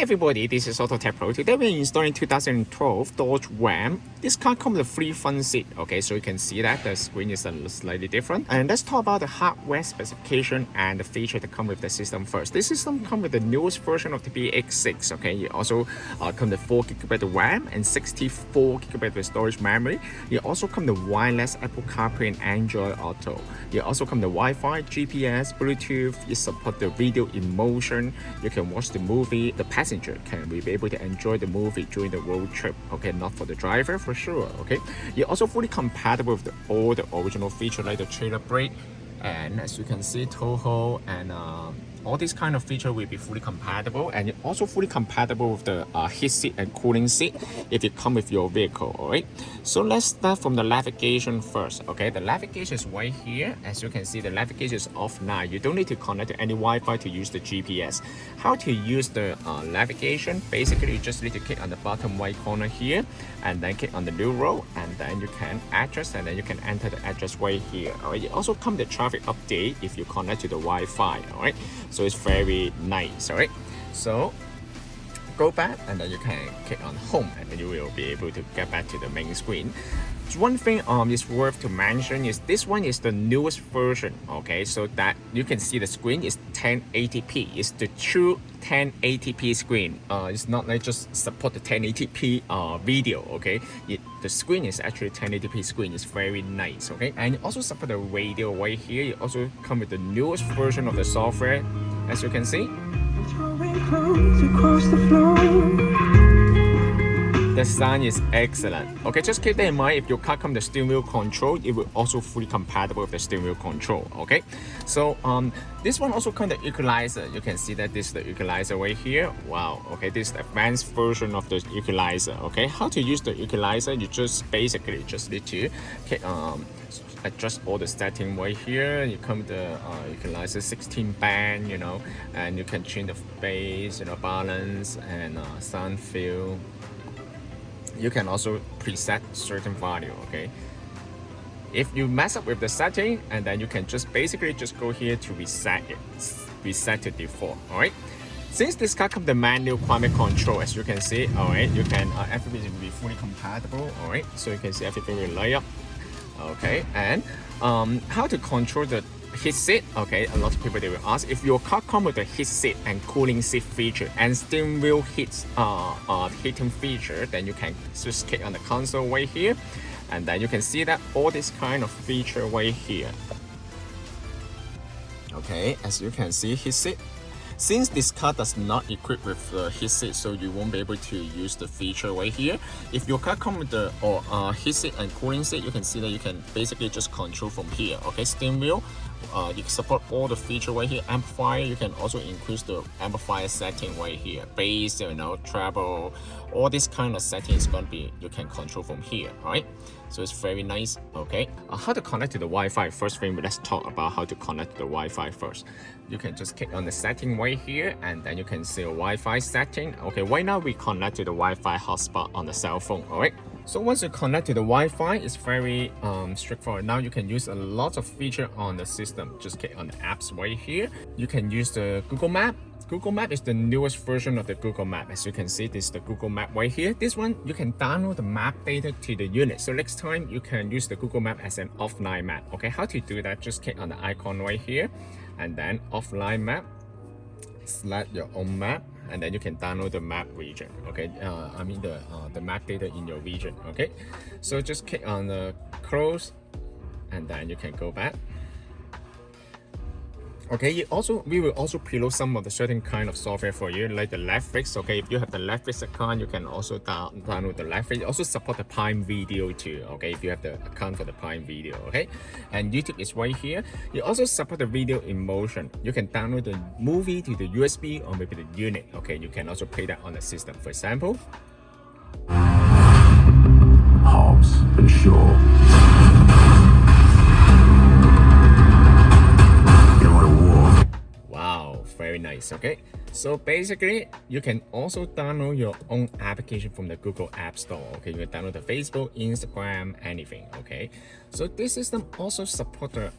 everybody, this is Auto Tech Pro. Today we're installing 2012 Dodge Ram. This car comes with a free front seat. Okay, so you can see that the screen is slightly different. And let's talk about the hardware specification and the feature that come with the system first. This system comes with the newest version of the PX6. Okay, it also comes with 4GB RAM and 64GB of storage memory. It also comes with wireless Apple CarPlay and Android Auto. It also comes with Wi-Fi, GPS, Bluetooth. It supports the video in motion. You can watch the movie. The passenger can be able to enjoy the movie during the road trip. Okay, not for the driver for sure. Okay, you're also fully compatible with all the original features like the trailer brake, and as you can see, tow haul and all these kind of features will be fully compatible, and you're also fully compatible with the heat seat and cooling seat if it come with your vehicle. All right, so let's start from the navigation first. Okay, the navigation is right here. As you can see, the navigation is off now. You don't need to connect to any Wi-Fi to use the GPS. How to use the navigation? Basically, you just need to click on the bottom right corner here, and then click on the new row, and then you can address, and then you can enter the address right here. All right, it also comes the traffic update if you connect to the Wi-Fi. All right, so it's very nice. All right, so go back, and then you can click on home, and then you will be able to get back to the main screen. One thing is worth to mention is this one is the newest version. Okay, so that you can see the screen is 1080p. It's the true 1080p screen. It's not like just support the 1080p video. Okay, the screen is actually 1080p screen. It's very nice. Okay, and it also support the radio right here. It also come with the newest version of the software, as you can see. The sound is excellent. Okay, just keep that in mind. If your car comes with the steering wheel control, it will also fully compatible with the steering wheel control. Okay, so this one also comes with the equalizer. You can see that this is the equalizer right here. Wow. Okay, this is the advanced version of the equalizer. Okay, how to use the equalizer? You just basically just need to adjust all the setting right here. You come with the equalizer 16 band, you know, and you can change the bass, you know, balance and sound feel. You can also preset certain value. Okay, if you mess up with the setting, and then you can just basically just go here to reset it, reset to default. All right, since this car comes with the manual climate control, as you can see, all right, you can everything will be fully compatible. All right, so you can see everything will light up. Okay, and how to control the heat seat? Okay, a lot of people they will ask if your car comes with a heat seat and cooling seat feature and steering wheel heating feature, then you can just click on the console right here, and then you can see that all this kind of feature right here. Okay, as you can see, heat seat. Since this car does not equip with the heat seat, so you won't be able to use the feature right here. If your car comes with the heat seat and cooling seat, you can see that you can basically just control from here. Okay, steering wheel, you can support all the feature right here. Amplifier, you can also increase the amplifier setting right here. Bass, you know, treble, all this kind of settings gonna be you can control from here. All right, so it's very nice. Okay, how to connect to the Wi-Fi? First thing, let's talk about how to connect to the Wi-Fi first. You can just click on the setting right here, and then you can see a Wi-Fi setting. Okay, right now we connect to the Wi-Fi hotspot on the cell phone. All right, so once you connect to the Wi-Fi, it's very straightforward. Now you can use a lot of feature on the system. Just click on the apps right here. You can use the Google Map. Google Map is the newest version of the Google Map. As you can see, this is the Google Map right here. This one, you can download the map data to the unit. So next time, you can use the Google Map as an offline map. Okay, how to do that? Just click on the icon right here, and then offline map, select your own map, and then you can download the map region. Okay, I mean the map data in your region. Okay, so just click on the close, and then you can go back. Okay, we will also preload some of the certain kind of software for you, like the Netflix. Okay, if you have the Netflix account, you can also download the Netflix. It also support the Prime Video too. Okay, if you have the account for the Prime Video. Okay, and YouTube is right here. You also support the video in motion. You can download the movie to the USB or maybe the unit. Okay, you can also play that on the system. For example, Hobbs and Shaw. very nice. nice. Okay, so basically you can also download your own application from the Google App Store. Okay, you can download the Facebook, Instagram, anything. Okay, so this system also supports the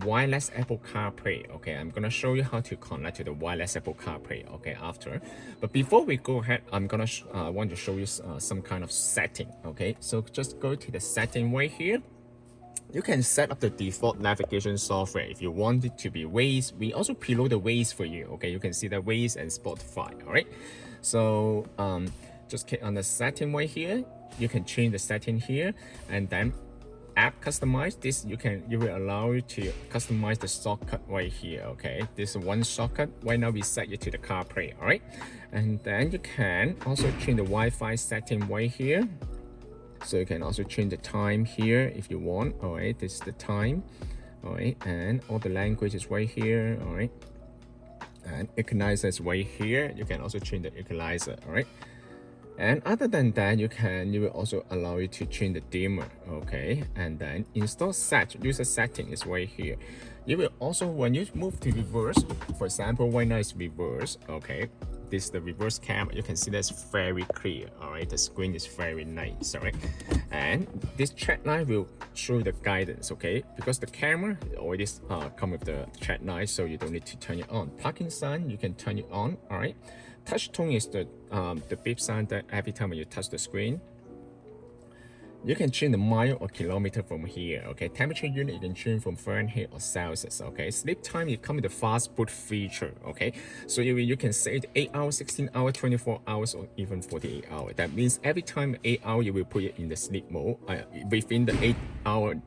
wireless Apple CarPlay. Okay, I'm gonna show you how to connect to the wireless Apple CarPlay. Okay, after, but before we go ahead, I'm gonna want to show you some kind of setting. Okay, so just go to the setting right here. You can set up the default navigation software if you want it to be Waze. We also preload the Waze for you. Okay, you can see the Waze and Spotify. All right, so just click on the setting right here. You can change the setting here, and then app customize. This you will allow you to customize the shortcut right here. Okay, this is one shortcut. Right now we set it to the CarPlay. All right, and then you can also change the Wi-Fi setting right here. So you can also change the time here if you want. All right, this is the time. All right, and all the languages right here. All right, and equalizer is right here. You can also change the equalizer. All right, and other than that, you will also allow you to change the dimmer. Okay, and then install user setting is right here. You will also, when you move to reverse, for example, right now it's reverse. Okay, this is the reverse camera. You can see that's very clear. All right, the screen is very nice. All right, and this chat line will show you the guidance. Okay, because the camera already come with the chat line, so you don't need to turn it on. Parking sign, you can turn it on. All right, touch tone is the beep sound that every time you touch the screen. You can change the mile or kilometer from here. Okay, temperature unit you can change from Fahrenheit or Celsius. Okay, sleep time you come with the fast boot feature. Okay, so you can set 8 hours, 16 hours, 24 hours, or even 48 hours. That means every time 8 hours you will put it in the sleep mode within the 8-hour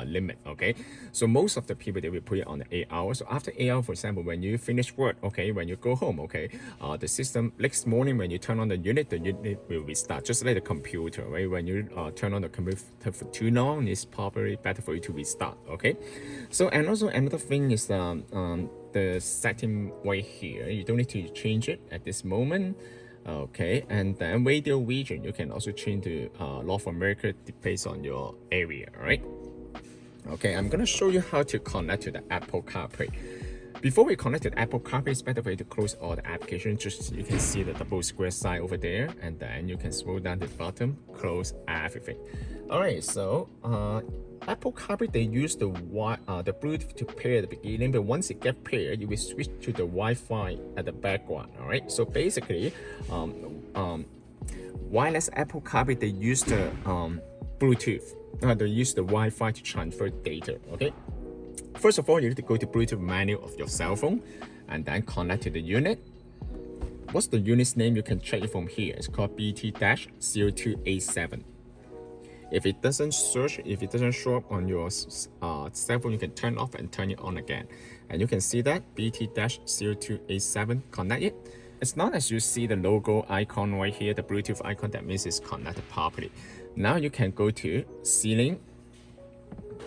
limit. Okay, so most of the people they will put it on the 8 hours. So after 8 hours, for example, when you finish work, okay, when you go home, okay, the system next morning when you turn on the unit will restart, just like the computer, right? When you turn on the computer for too long, it's probably better for you to restart. Okay, so and also another thing is the setting right here. You don't need to change it at this moment. Okay, and then radio region you can also change to North America based on your area. Right? Okay, I'm gonna show you how to connect to the Apple CarPlay. Before we connect to the Apple CarPlay, it's better for you to close all the applications. Just you can see the double square sign over there, and then you can scroll down to the bottom, close everything. All right, so Apple CarPlay they use the Bluetooth to pair at the beginning, but once it gets paired, you will switch to the Wi-Fi at the background. All right, so basically, wireless Apple CarPlay they use the Bluetooth. They use the Wi-Fi to transfer data. Okay. First of all, you need to go to Bluetooth menu of your cell phone and then connect to the unit. What's the unit's name? You can check it from here. It's called BT-0287. If it doesn't show up on your cell phone, you can turn off and turn it on again. And you can see that BT-0287 connect it. As long as you see the logo icon right here, the Bluetooth icon, that means it's connected properly. Now you can go to Ceiling.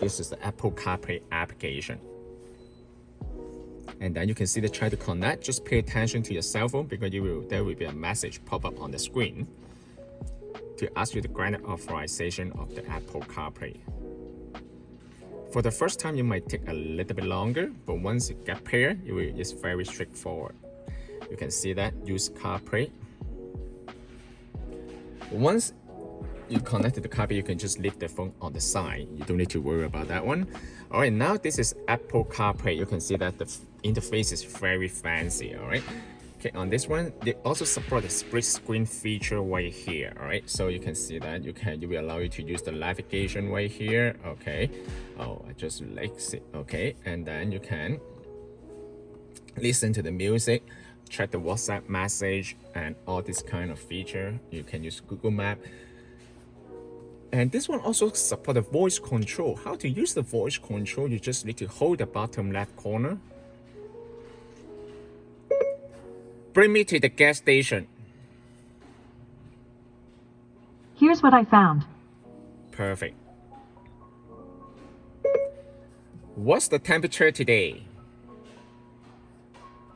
This is the Apple CarPlay application. And then you can see the try to connect. Just pay attention to your cell phone because there will be a message pop up on the screen to ask you to grant authorization of the Apple CarPlay. For the first time, you might take a little bit longer, but once you get paired, it's very straightforward. You can see that use CarPlay. Once you connect to the CarPlay, you can just leave the phone on the side. You don't need to worry about that one. All right, now this is Apple CarPlay. You can see that the interface is very fancy. All right, okay, on this one, they also support the split screen feature right here. All right, so you can see that you will allow you to use the navigation right here. Okay, oh, I just like it. Okay, and then you can listen to the music, check the WhatsApp message, and all this kind of feature. You can use Google Map. And this one also supports the voice control. How to use the voice control? You just need to hold the bottom left corner. Bring me to the gas station. Here's what I found. Perfect. What's the temperature today?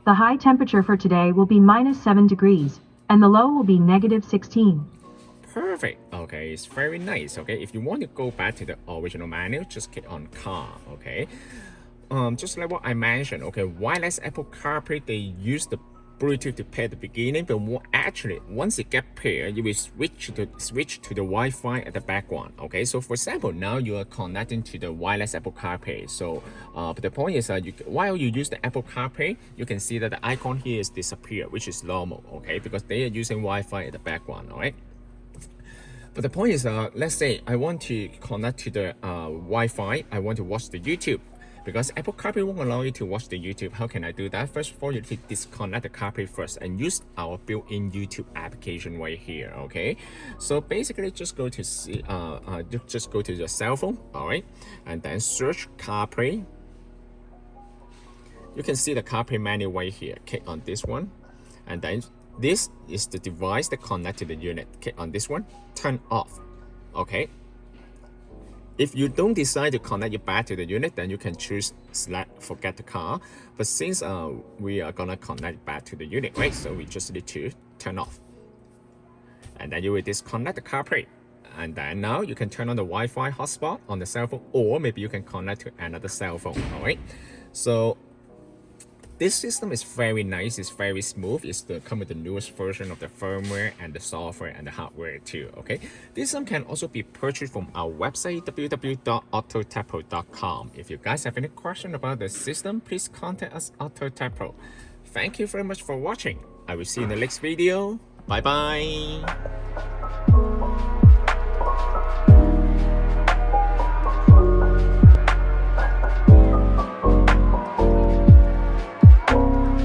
The high temperature for today will be -7 degrees, and the low will be -16. Perfect. Okay, it's very nice. Okay, if you want to go back to the original menu, just click on Car. Okay, just like what I mentioned. Okay, wireless Apple CarPlay they use the Bluetooth to pair at the beginning, but actually once it get paired, you will switch to the Wi-Fi at the background. Okay, so for example, now you are connecting to the wireless Apple CarPlay. So but the point is that while you use the Apple CarPlay, you can see that the icon here is disappear, which is normal. Okay, because they are using Wi-Fi at the background. All right. But the point is, let's say I want to connect to the Wi-Fi. I want to watch the YouTube. Because Apple CarPlay won't allow you to watch the YouTube. How can I do that? First of all, you need to disconnect the CarPlay first and use our built-in YouTube application right here. Okay, so basically just go to your cell phone, all right, and then search CarPlay. You can see the CarPlay menu right here. Click on this one, and then this is the device that connects to the unit. Click on this one, turn off. Okay. If you don't decide to connect it back to the unit, then you can choose select forget the car. But since we are gonna connect back to the unit, right? So we just need to turn off. And then you will disconnect the CarPlay. And then now you can turn on the Wi-Fi hotspot on the cell phone, or maybe you can connect to another cell phone, all right? So this system is very nice, it's very smooth. It's come with the newest version of the firmware and the software and the hardware too, okay? This system can also be purchased from our website, www.autotechpro.com. If you guys have any question about the system, please contact us, AutoTechPro. Thank you very much for watching. I will see you in the next video. Bye-bye.